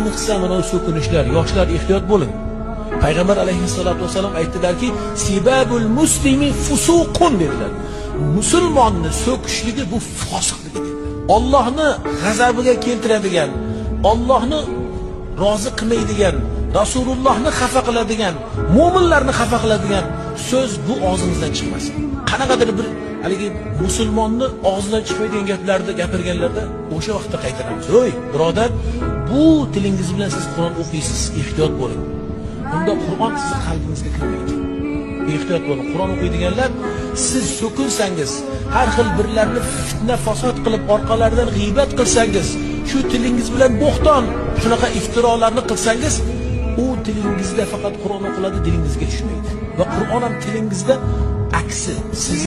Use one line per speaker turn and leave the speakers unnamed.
ayniqsa mana so'kinishlar, yoshlar ehtiyot bo'ling. Payg'ambar alayhissalatu vasallam aytdilarki, "Sibabul muslimi fusuqun" dedilar. Musulmonni so'kishligi bu fosiqlik dedilar. Allohni g'azabiga keltiradigan, Allohni rozi qilmaydigan, Rasulullohni xafa qiladigan, mu'minlarni xafa qiladigan so'z bu og'zingizdan chiqmasin. Qanaqadir bir haligi musulmonni og'zidan chiqmaydigan gaplarni gapirganlarda o'sha vaqtda qaytaramiz. O'y, birodar, bu tilingiz bilan siz Qur'on o'qiysiz, ehtiyot bo'ling. Unda Qur'on sizning qalbingizga kirmaydi. Ehtiyot bo'ling. Qur'on o'qiydiganlar, siz so'kinsangiz, har xil birlarni fitna fasod qilib orqalaridan g'iybat qilsangiz, shu tilingiz bilan bo'xton, shunaqa iftirolarni qilsangiz, u tilingizda faqat Qur'on o'qiladi, dilingizga tushmaydi. Va Qur'on ham tilingizda aksi siz